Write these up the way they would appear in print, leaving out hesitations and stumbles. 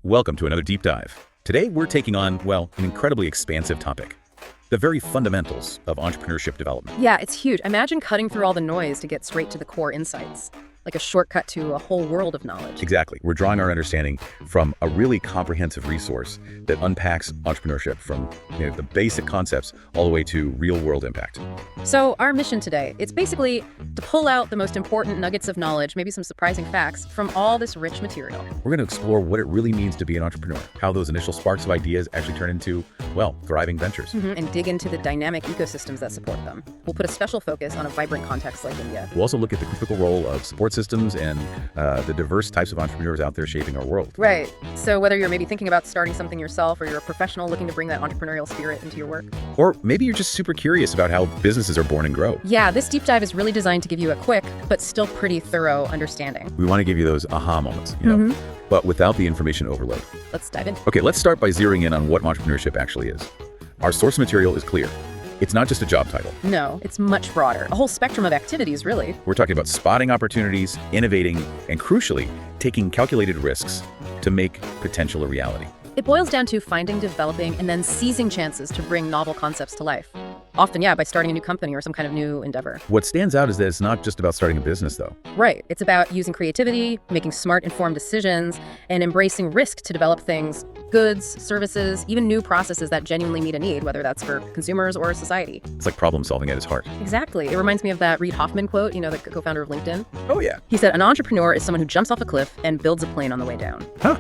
Welcome to another deep dive. Today we're taking on, well, an incredibly expansive topic. The very fundamentals of entrepreneurship development. Yeah, it's huge. Imagine cutting through all the noise to get straight to the core insights, like a shortcut to a whole world of knowledge. Exactly. We're drawing our understanding from a really comprehensive resource that unpacks entrepreneurship from the basic concepts all the way to real-world impact. So our mission today, it's basically to pull out the most important nuggets of knowledge, maybe some surprising facts, from all this rich material. We're going to explore what it really means to be an entrepreneur, how those initial sparks of ideas actually turn into, well, thriving ventures. And dig into the dynamic ecosystems that support them. We'll put a special focus on a vibrant context like India. We'll also look at the critical role of support systems and the diverse types of entrepreneurs out there shaping our world. Right. So whether you're maybe thinking about starting something yourself or you're a professional looking to bring that entrepreneurial spirit into your work. Or maybe you're just super curious about how businesses are born and grow. Yeah, this deep dive is really designed to give you a quick, but still pretty thorough understanding. We want to give you those aha moments, but without the information overload. Let's dive in. Okay, let's start by zeroing in on what entrepreneurship actually is. Our source material is clear. It's not just a job title. No, it's much broader. A whole spectrum of activities, really. We're talking about spotting opportunities, innovating, and crucially, taking calculated risks to make potential a reality. It boils down to finding, developing, and then seizing chances to bring novel concepts to life. Often, by starting a new company or some kind of new endeavor. What stands out is that it's not just about starting a business, though. Right. It's about using creativity, making smart, informed decisions, and embracing risk to develop things, goods, services, even new processes that genuinely meet a need, whether that's for consumers or society. It's like problem solving at its heart. Exactly. It reminds me of that Reid Hoffman quote, the co-founder of LinkedIn. Oh, yeah. He said, an entrepreneur is someone who jumps off a cliff and builds a plane on the way down. Huh.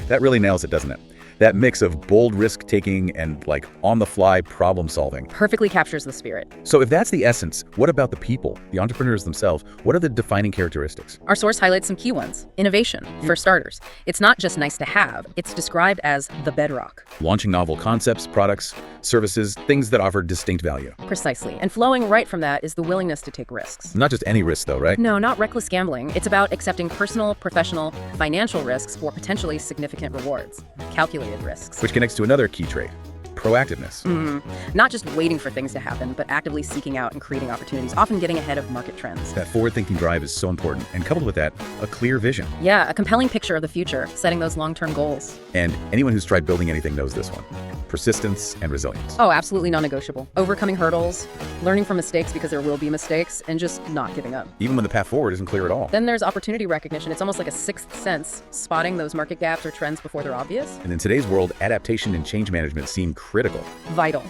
That really nails it, doesn't it? That mix of bold risk-taking and on-the-fly problem-solving. Perfectly captures the spirit. So if that's the essence, what about the people, the entrepreneurs themselves? What are the defining characteristics? Our source highlights some key ones. Innovation, for starters. It's not just nice to have, it's described as the bedrock. Launching novel concepts, products, services, things that offer distinct value. Precisely. And flowing right from that is the willingness to take risks. Not just any risks, though, right? No, not reckless gambling. It's about accepting personal, professional, financial risks for potentially significant rewards. Calculated risks. Which connects to another key trait, proactiveness. Not just waiting for things to happen, but actively seeking out and creating opportunities, often getting ahead of market trends. That forward-thinking drive is so important, and coupled with that, a clear vision. Yeah, a compelling picture of the future, setting those long-term goals. And anyone who's tried building anything knows this one. Persistence and resilience. Oh, absolutely non-negotiable. Overcoming hurdles, learning from mistakes because there will be mistakes, and just not giving up. Even when the path forward isn't clear at all. Then there's opportunity recognition. It's almost like a sixth sense, spotting those market gaps or trends before they're obvious. And in today's world, adaptation and change management seem critical. Vital.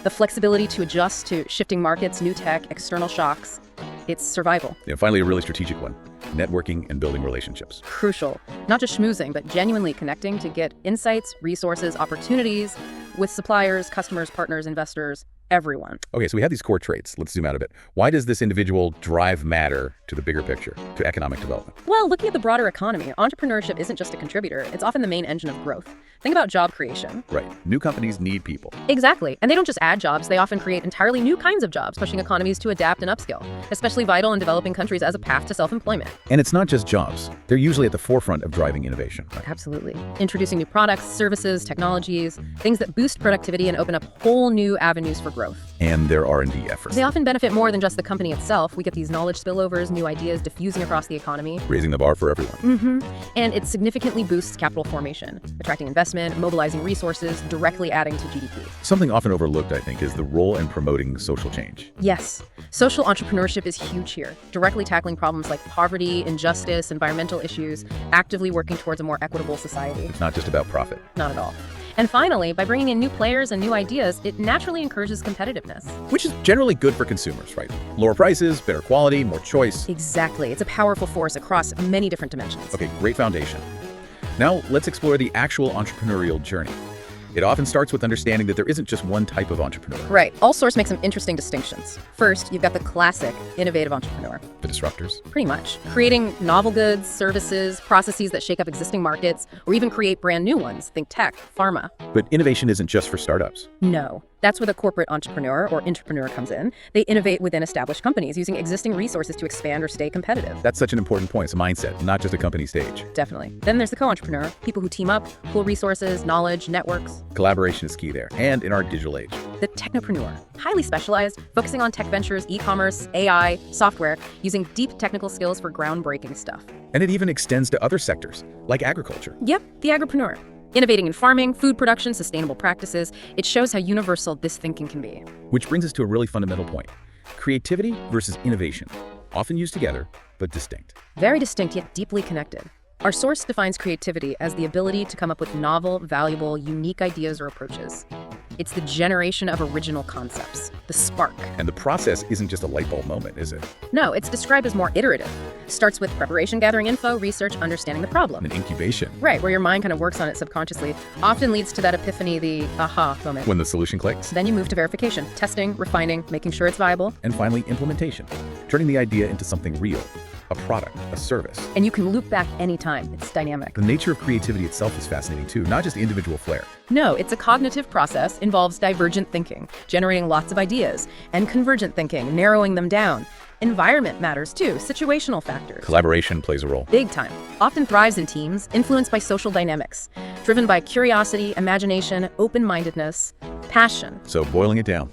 The flexibility to adjust to shifting markets, new tech, external shocks. It's survival. Finally, a really strategic one. Networking and building relationships. Crucial. Not just schmoozing, but genuinely connecting to get insights, resources, opportunities with suppliers, customers, partners, investors, everyone. Okay, so we have these core traits. Let's zoom out a bit. Why does this individual drive matter to the bigger picture, to economic development? Well, looking at the broader economy, entrepreneurship isn't just a contributor. It's often the main engine of growth. Think about job creation. Right. New companies need people. Exactly. And they don't just add jobs, they often create entirely new kinds of jobs, pushing economies to adapt and upskill, especially vital in developing countries as a path to self-employment. And it's not just jobs. They're usually at the forefront of driving innovation. Right? Absolutely. Introducing new products, services, technologies, things that boost productivity and open up whole new avenues for growth. And their R&D efforts. They often benefit more than just the company itself. We get these knowledge spillovers, new ideas diffusing across the economy. Raising the bar for everyone. And it significantly boosts capital formation, attracting investment, mobilizing resources, directly adding to GDP. Something often overlooked, I think, is the role in promoting social change. Yes. Social entrepreneurship is huge here, directly tackling problems like poverty, injustice, environmental issues, actively working towards a more equitable society. It's not just about profit. Not at all. And finally, by bringing in new players and new ideas, it naturally encourages competitiveness. Which is generally good for consumers, right? Lower prices, better quality, more choice. Exactly. It's a powerful force across many different dimensions. Okay, great foundation. Now, let's explore the actual entrepreneurial journey. It often starts with understanding that there isn't just one type of entrepreneur. Right. All source makes some interesting distinctions. First, you've got the classic innovative entrepreneur. The disruptors. Pretty much. Creating novel goods, services, processes that shake up existing markets, or even create brand new ones. Think tech, pharma. But innovation isn't just for startups. No. That's where the corporate entrepreneur or entrepreneur comes in. They innovate within established companies using existing resources to expand or stay competitive. That's such an important point. It's a mindset, not just a company stage. Definitely. Then there's the co-entrepreneur, people who team up, pool resources, knowledge, networks. Collaboration is key there, and in our digital age. the technopreneur, highly specialized, focusing on tech ventures, e-commerce, AI, software, using deep technical skills for groundbreaking stuff. And it even extends to other sectors, like agriculture. Yep, the agripreneur. Innovating in farming, food production, sustainable practices, it shows how universal this thinking can be. Which brings us to a really fundamental point. Creativity versus innovation, often used together, but distinct. Very distinct yet deeply connected. Our source defines creativity as the ability to come up with novel, valuable, unique ideas or approaches. It's the generation of original concepts, the spark. And the process isn't just a light bulb moment, is it? No, it's described as more iterative. Starts with preparation, gathering info, research, understanding the problem. An incubation. Right, where your mind kind of works on it subconsciously, often leads to that epiphany, the aha moment. When the solution clicks. Then you move to verification, testing, refining, making sure it's viable. And finally, implementation. Turning the idea into something real. A product, a service. And you can loop back anytime. It's dynamic. The nature of creativity itself is fascinating too, not just individual flair. No, it's a cognitive process, involves divergent thinking, generating lots of ideas, and convergent thinking, narrowing them down. Environment matters too, situational factors. Collaboration plays a role. Big time. Often thrives in teams, influenced by social dynamics, driven by curiosity, imagination, open-mindedness, passion. So boiling it down,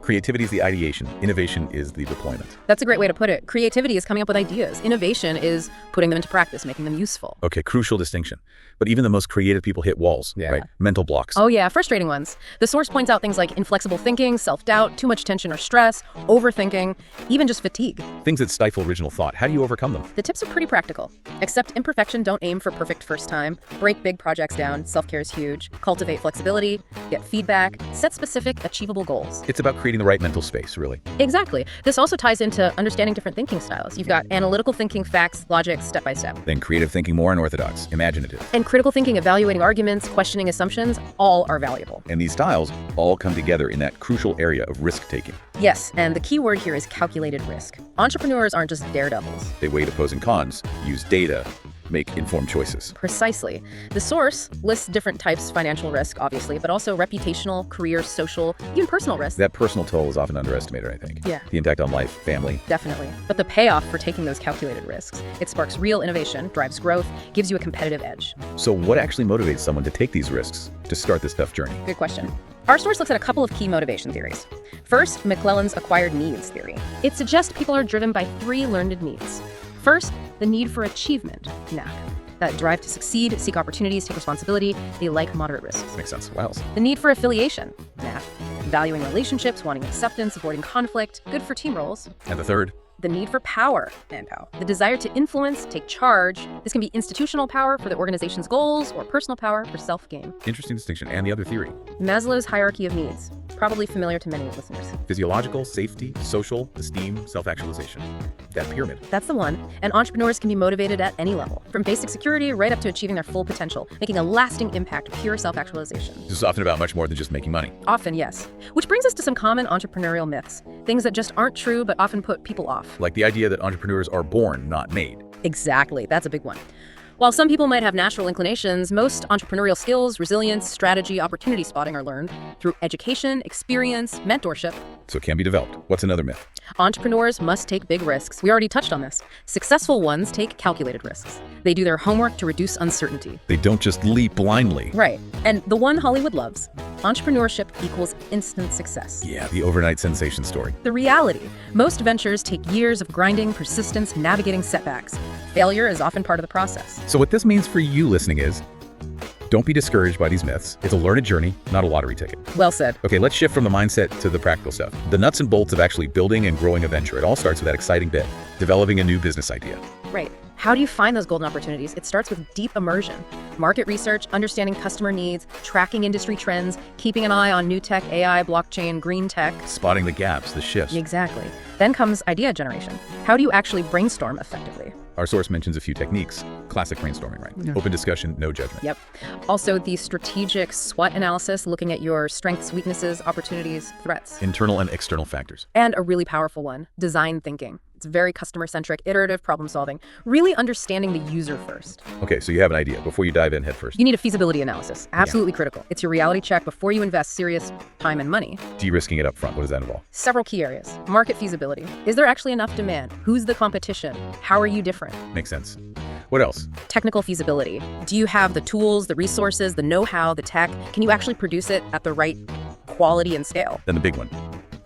creativity is the ideation, innovation is the deployment. That's a great way to put it. Creativity is coming up with ideas. Innovation is putting them into practice, making them useful. Okay, crucial distinction. But even the most creative people hit walls, right? Mental blocks. Oh yeah, frustrating ones. The source points out things like inflexible thinking, self-doubt, too much tension or stress, overthinking, even just fatigue. Things that stifle original thought. How do you overcome them? The tips are pretty practical. Accept imperfection, don't aim for perfect first time. Break big projects down, self-care is huge. Cultivate flexibility, get feedback, set specific, achievable goals. It's about creating the right mental space, really. Exactly. This also ties into understanding different thinking styles. You've got analytical thinking, facts, logic, step by step. Then creative thinking, more unorthodox, imaginative. And critical thinking, evaluating arguments, questioning assumptions, all are valuable. And these styles all come together in that crucial area of risk-taking. Yes, and the key word here is calculated risk. Entrepreneurs aren't just daredevils. They weigh the pros and cons, use data, make informed choices. Precisely. The source lists different types of financial risk, obviously, but also reputational, career, social, even personal risk. That personal toll is often underestimated, I think. Yeah. The impact on life, family. Definitely. But the payoff for taking those calculated risks, it sparks real innovation, drives growth, gives you a competitive edge. So what actually motivates someone to take these risks, to start this tough journey? Good question. Our source looks at a couple of key motivation theories. First, McClelland's acquired needs theory. It suggests people are driven by 3 learned needs. First, the need for achievement, knack. That drive to succeed, seek opportunities, take responsibility. They like moderate risks. Makes sense. Wow. The need for affiliation, knack. Valuing relationships, wanting acceptance, avoiding conflict, good for team roles. And the third? The need for power, manpower. The desire to influence, take charge. This can be institutional power for the organization's goals or personal power for self-gain. Interesting distinction. And the other theory? Maslow's hierarchy of needs. Probably familiar to many listeners. Physiological, safety, social, esteem, self-actualization. That pyramid. That's the one. And entrepreneurs can be motivated at any level, from basic security right up to achieving their full potential, making a lasting impact, pure self-actualization. This is often about much more than just making money. Often, yes. Which brings us to some common entrepreneurial myths, things that just aren't true but often put people off. Like the idea that entrepreneurs are born, not made. Exactly. That's a big one. While some people might have natural inclinations, most entrepreneurial skills, resilience, strategy, opportunity spotting are learned through education, experience, mentorship. So it can be developed. What's another myth? Entrepreneurs must take big risks. We already touched on this. Successful ones take calculated risks. They do their homework to reduce uncertainty. They don't just leap blindly. Right. And the one Hollywood loves, entrepreneurship equals instant success. Yeah, the overnight sensation story. The reality, most ventures take years of grinding, persistence, navigating setbacks. Failure is often part of the process. So what this means for you listening is, don't be discouraged by these myths. It's a learned journey, not a lottery ticket. Well said. Okay, let's shift from the mindset to the practical stuff. The nuts and bolts of actually building and growing a venture. It all starts with that exciting bit, developing a new business idea. Right. How do you find those golden opportunities? It starts with deep immersion. Market research, understanding customer needs, tracking industry trends, keeping an eye on new tech, AI, blockchain, green tech. Spotting the gaps, the shifts. Exactly. Then comes idea generation. How do you actually brainstorm effectively? Our source mentions a few techniques. Classic brainstorming, right? Yeah. Open discussion, no judgment. Yep. Also, the strategic SWOT analysis, looking at your strengths, weaknesses, opportunities, threats. Internal and external factors. And a really powerful one, design thinking. It's very customer-centric, iterative problem solving, really understanding the user first. Okay, so you have an idea before you dive in head first. You need a feasibility analysis. Absolutely critical. It's your reality check before you invest serious time and money. De-risking it up front, what does that involve? Several key areas. Market feasibility. Is there actually enough demand? Who's the competition? How are you different? Makes sense. What else? Technical feasibility. Do you have the tools, the resources, the know-how, the tech? Can you actually produce it at the right quality and scale. Then the big one,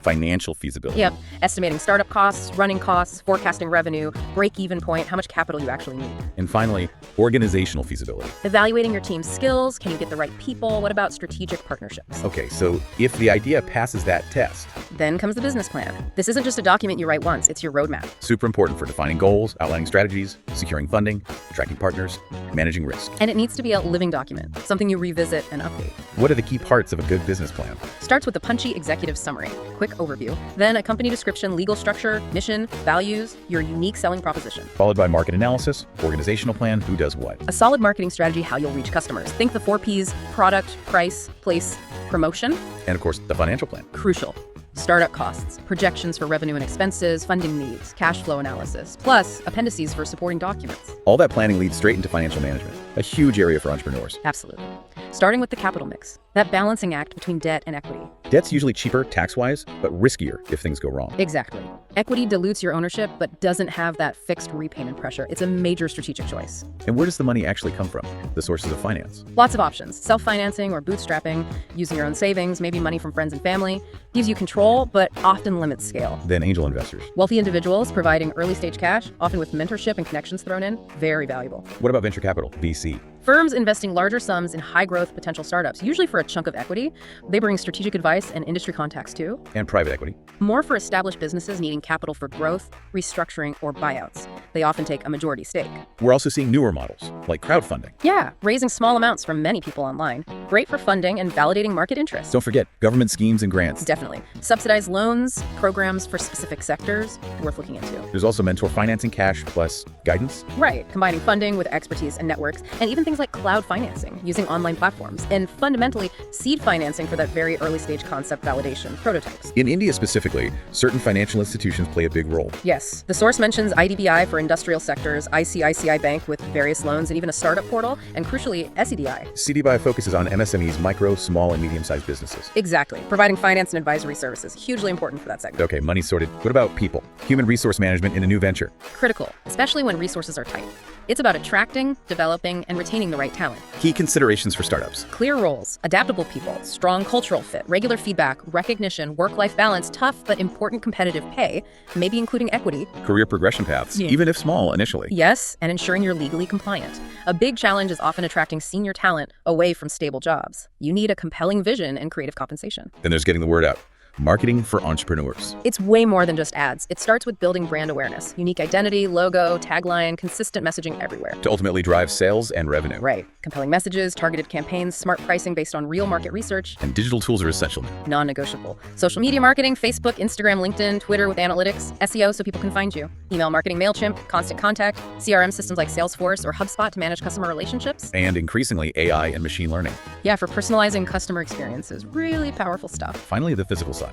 financial feasibility. Yep, estimating startup costs, running costs, forecasting revenue, break-even point, how much capital you actually need. And finally, organizational feasibility. Evaluating your team's skills, can you get the right people? What about strategic partnerships? Okay, so if the idea passes that test, Then comes the business plan. This isn't just a document you write once, it's your roadmap. super important for defining goals, outlining strategies, securing funding, attracting partners, managing risk. And it needs to be a living document, something you revisit and update. What are the key parts of a good business plan? Starts with a punchy executive summary, quick overview, then a company description, legal structure, mission, values, your unique selling proposition. Followed by market analysis, organizational plan, who does what. A solid marketing strategy, how you'll reach customers. Think the 4 Ps: product, price, place, promotion. And of course, the financial plan. Crucial. Startup costs, projections for revenue and expenses, funding needs, cash flow analysis, plus appendices for supporting documents. All that planning leads straight into financial management, a huge area for entrepreneurs. Absolutely. Starting with the capital mix, that balancing act between debt and equity. Debt's usually cheaper tax-wise, but riskier if things go wrong. Exactly. Equity dilutes your ownership, but doesn't have that fixed repayment pressure. It's a major strategic choice. And where does the money actually come from? The sources of finance. Lots of options. Self-financing or bootstrapping, using your own savings, maybe money from friends and family. Gives you control, but often limits scale. Then angel investors. Wealthy individuals providing early-stage cash, often with mentorship and connections thrown in, very valuable. What about venture capital, VC? Firms investing larger sums in high-growth potential startups, usually for a chunk of equity. They bring strategic advice and industry contacts too. And private equity. More for established businesses needing capital for growth, restructuring, or buyouts. They often take a majority stake. We're also seeing newer models, like crowdfunding. Yeah, raising small amounts from many people online. Great for funding and validating market interest. Don't forget, government schemes and grants. Definitely. Subsidized loans, programs for specific sectors, worth looking into. There's also mentor financing, cash plus guidance. Right, combining funding with expertise and networks, and even things like cloud financing, using online platforms, and fundamentally, seed financing for that very early stage concept validation, prototypes. In India specifically, certain financial institutions play a big role. Yes, the source mentions IDBI for industrial sectors, ICICI Bank with various loans, and even a startup portal, and crucially, SEDI. CDBI focuses on MSMEs, micro, small, and medium-sized businesses. Exactly, providing finance and advisory services, hugely important for that segment. Okay, money sorted. What about people? Human resource management in a new venture. Critical, especially when resources are tight. It's about attracting, developing, and retaining the right talent. Key considerations for startups. Clear roles, adaptable people, strong cultural fit, regular feedback, recognition, work-life balance, tough but important competitive pay, maybe including equity. Career progression paths, Yeah. even if small initially. Yes, and ensuring you're legally compliant. A big challenge is often attracting senior talent away from stable jobs. You need a compelling vision and creative compensation. Then there's getting the word out. Marketing for entrepreneurs. It's way more than just ads. It starts with building brand awareness, unique identity, logo, tagline, consistent messaging everywhere. To ultimately drive sales and revenue. Right. Compelling messages, targeted campaigns, smart pricing based on real market research. And digital tools are essential now. Non-negotiable. Social media marketing, Facebook, Instagram, LinkedIn, Twitter with analytics, SEO so people can find you. Email marketing, MailChimp, Constant Contact, CRM systems like Salesforce or HubSpot to manage customer relationships. And increasingly, AI and machine learning. Yeah, for personalizing customer experiences. Really powerful stuff. Finally, the physical side.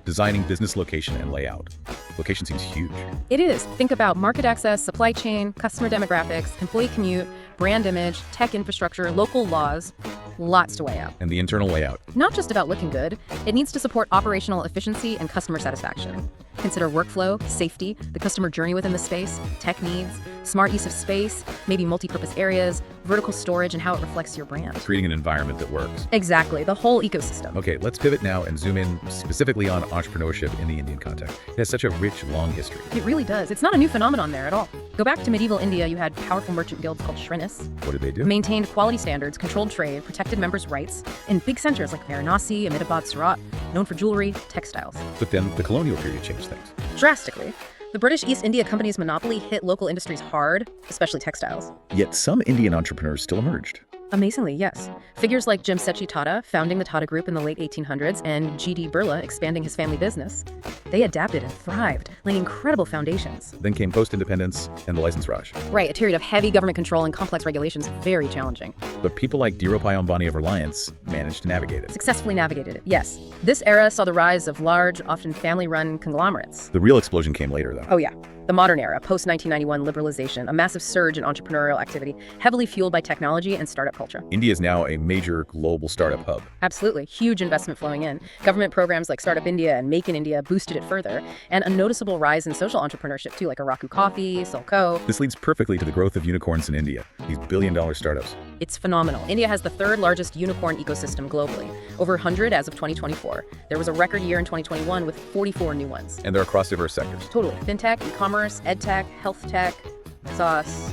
Designing business location and layout. Location seems huge. It is. Think about market access, supply chain, customer demographics, employee commute, brand image, tech infrastructure, local laws. Lots to weigh out. And the internal layout. Not just about looking good, it needs to support operational efficiency and customer satisfaction. Consider workflow, safety, the customer journey within the space, tech needs, smart use of space, maybe multi-purpose areas, vertical storage, and how it reflects your brand. Creating an environment that works. Exactly, the whole ecosystem. Okay, let's pivot now and zoom in specifically on entrepreneurship in the Indian context. It has such a rich, long history. It really does. It's not a new phenomenon there at all. Go back to medieval India, you had powerful merchant guilds called Shrinis, What did they do? maintained quality standards, controlled trade, protected members' rights, and big centers like Varanasi, Ahmedabad, Surat, known for jewelry, textiles. But then the colonial period changed things. Drastically. The British East India Company's monopoly hit local industries hard, especially textiles. Yet some Indian entrepreneurs still emerged. Amazingly, yes. Figures like Jamsetji Tata, founding the Tata Group in the late 1800s, and G.D. Birla expanding his family business. They adapted and thrived, laying incredible foundations. Then came post-independence and the license rush. Right, a period of heavy government control and complex regulations, very challenging. But people like Dhirubhai Ambani of Reliance managed to navigate it. Successfully navigated it, yes. This era saw the rise of large, often family-run conglomerates. The real explosion came later, though. Oh yeah, the modern era, post-1991 liberalization, a massive surge in entrepreneurial activity, heavily fueled by technology and startup culture. India is now a major global startup hub. Absolutely, huge investment flowing in. Government programs like Startup India and Make in India boosted it further, and a noticeable rise in social entrepreneurship too, like Araku Coffee, Sulco. This leads perfectly to the growth of unicorns in India, these billion-dollar startups. It's phenomenal. India has the third largest unicorn ecosystem globally, over 100 as of 2024. There was a record year in 2021 with 44 new ones. And they're across diverse sectors. Totally. Fintech, e-commerce, edtech, health tech, SaaS,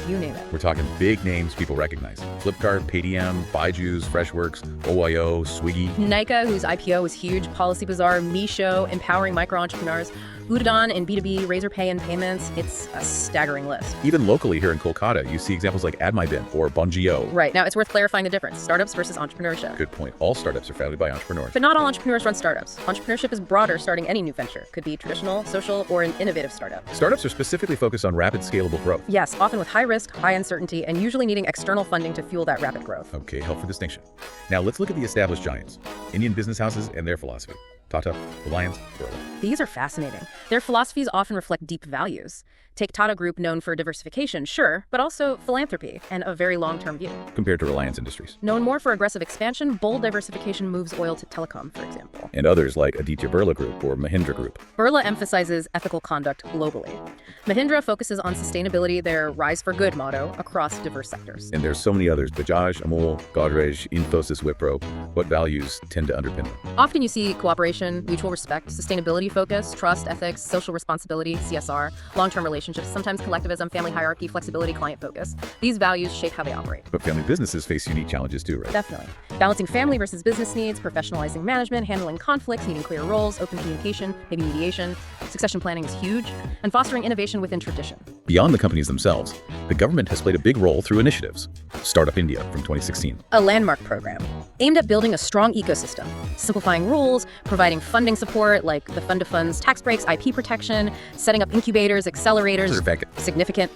you name it. We're talking big names people recognize. Flipkart, Paytm, Baiju's, Freshworks, OYO, Swiggy. Nykaa, whose IPO was huge, Policy Bazaar, Meesho, empowering micro-entrepreneurs, Udon in B2B, Razorpay in payments. It's a staggering list. Even locally here in Kolkata, you see examples like AdMyBin or Bongio. Right. Now, it's worth clarifying the difference. Startups versus entrepreneurship. Good point. All startups are founded by entrepreneurs. But not all entrepreneurs run startups. Entrepreneurship is broader, starting any new venture. Could be traditional, social, or an innovative startup. Startups are specifically focused on rapid, scalable growth. Yes, often with high risk, high uncertainty, and usually needing external funding to fuel that rapid growth. Okay, helpful distinction. Now let's look at the established giants, Indian business houses and their philosophy. Tata, Reliance, Birla. These are fascinating. Their philosophies often reflect deep values. Take Tata Group, known for diversification, sure, but also philanthropy and a very long-term view. Compared to Reliance Industries. Known more for aggressive expansion, bold diversification moves oil to telecom, for example. And others like Aditya Birla Group or Mahindra Group. Birla emphasizes ethical conduct globally. Mahindra focuses on sustainability, their Rise for Good motto, across diverse sectors. And there's so many others, Bajaj, Amul, Godrej, Infosys, Wipro. What values tend to underpin them? Often you see cooperation, mutual respect, sustainability focus, trust, ethics, social responsibility, CSR, long-term relationships, sometimes collectivism, family hierarchy, flexibility, client focus. These values shape how they operate. But family businesses face unique challenges too, right? Definitely. Balancing family versus business needs, professionalizing management, handling conflicts, needing clear roles, open communication, maybe mediation. Succession planning is huge, and fostering innovation within tradition. Beyond the companies themselves, the government has played a big role through initiatives. Startup India from 2016. A landmark program aimed at building a strong ecosystem, simplifying rules, providing funding support like the fund of funds, tax breaks, IP protection, setting up incubators, accelerators, significant,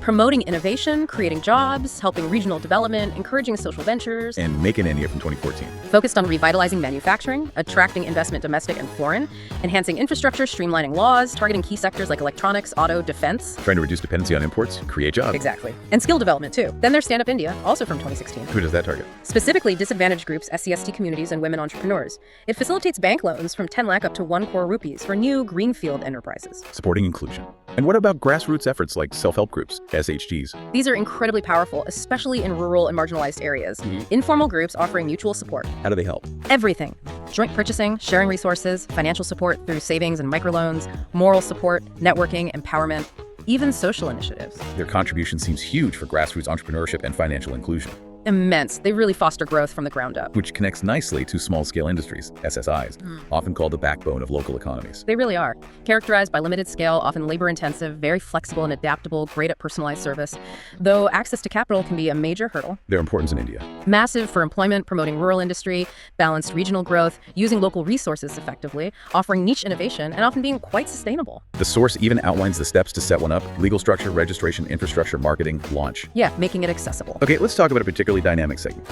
promoting innovation, creating jobs, helping regional development, encouraging social ventures, And Make in India from 2014. focused on revitalizing manufacturing, attracting investment domestic and foreign, enhancing infrastructure, streamlining laws, targeting key sectors like electronics, auto, defense. Trying to reduce dependency on imports, create jobs. Exactly. And skill development too. Then there's Stand Up India, also from 2016. Who does that target? Specifically disadvantaged groups, SC/ST communities, and women entrepreneurs. It facilitates bank loans from 10 lakh up to 1 crore rupees for new greenfield enterprises. Supporting inclusion. And what about grassroots efforts like self-help groups, SHGs? These are incredibly powerful, especially in rural and marginalized areas. Informal groups offering mutual support. How do they help? Everything. Joint purchasing, sharing resources, financial support through savings and microloans, moral support, networking, empowerment, even social initiatives. Their contribution seems huge for grassroots entrepreneurship and financial inclusion, Immense. They really foster growth from the ground up. which connects nicely to small-scale industries, SSIs, often called the backbone of local economies. They really are. Characterized by limited scale, often labor-intensive, very flexible and adaptable, great at personalized service, though access to capital can be a major hurdle. Their importance in India. Massive for employment, promoting rural industry, balanced regional growth, using local resources effectively, offering niche innovation, and often being quite sustainable. The source even outlines the steps to set one up: legal structure, registration, infrastructure, marketing, launch. Yeah, making it accessible. Okay, let's talk about a particularly dynamic segment.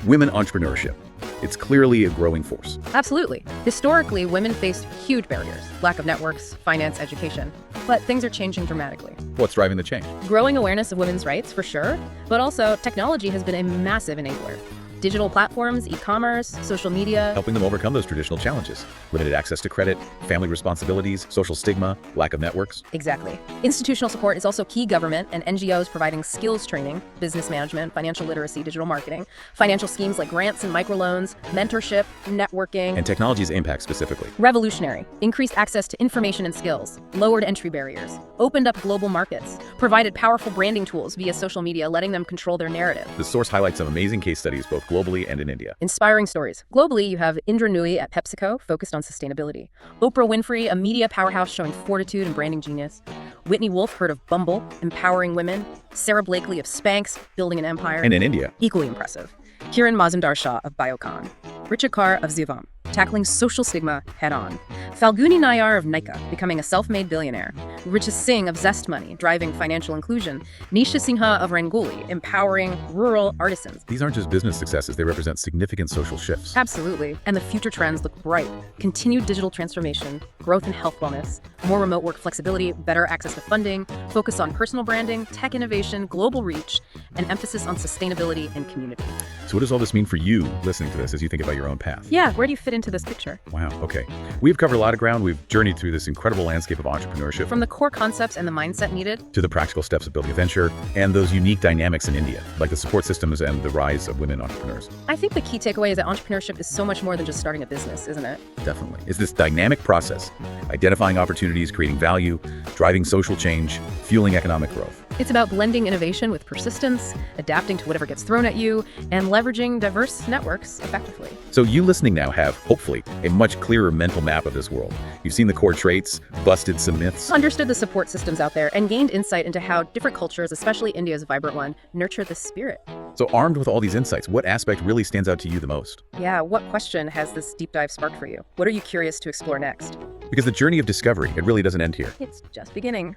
Women entrepreneurship. It's clearly a growing force. Absolutely. Historically, women faced huge barriers, lack of networks, finance, education. But things are changing dramatically. What's driving the change? Growing awareness of women's rights, for sure, but also technology has been a massive enabler. Digital platforms, e-commerce, social media. Helping them overcome those traditional challenges. Limited access to credit, family responsibilities, social stigma, lack of networks. Exactly. Institutional support is also key. Government and NGOs providing skills training, business management, financial literacy, digital marketing, financial schemes like grants and microloans, mentorship, networking. And technology's impact specifically. Revolutionary. Increased access to information and skills, lowered entry barriers, opened up global markets, provided powerful branding tools via social media, letting them control their narrative. The source highlights some amazing case studies both globally and in India. Inspiring stories. Globally, you have Indra Nooyi at PepsiCo, focused on sustainability. Oprah Winfrey, a media powerhouse showing fortitude and branding genius. Whitney Wolf, heard of Bumble, empowering women. Sarah Blakely of Spanx, building an empire. And in India. Equally impressive. Kiran Mazumdar-Shah of Biocon. Richard Carr of Zivam, tackling social stigma head-on. Falguni Nayar of Nykaa, becoming a self-made billionaire. Richa Singh of Zest Money, driving financial inclusion. Nisha Sinha of Rangoli, empowering rural artisans. These aren't just business successes, they represent significant social shifts. Absolutely. And the future trends look bright. Continued digital transformation, growth in health wellness, more remote work flexibility, better access to funding, focus on personal branding, tech innovation, global reach, and emphasis on sustainability and community. So what does all this mean for you listening to this as you think about your own path? Yeah, where do you fit into into this picture. Wow, okay. We've covered a lot of ground. We've journeyed through this incredible landscape of entrepreneurship, From the core concepts and the mindset needed, to the practical steps of building a venture, and those unique dynamics in India, like the support systems and the rise of women entrepreneurs. I think the key takeaway is that entrepreneurship is so much more than just starting a business, isn't it? Definitely. It's this dynamic process, identifying opportunities, creating value, driving social change, fueling economic growth. It's about blending innovation with persistence, adapting to whatever gets thrown at you, and leveraging diverse networks effectively. So you listening now have, hopefully, a much clearer mental map of this world. You've seen the core traits, busted some myths. Understood the support systems out there, and gained insight into how different cultures, especially India's vibrant one, nurture the spirit. So armed with all these insights, what aspect really stands out to you the most? Yeah, what question has this deep dive sparked for you? What are you curious to explore next? Because the journey of discovery, it really doesn't end here. It's just beginning.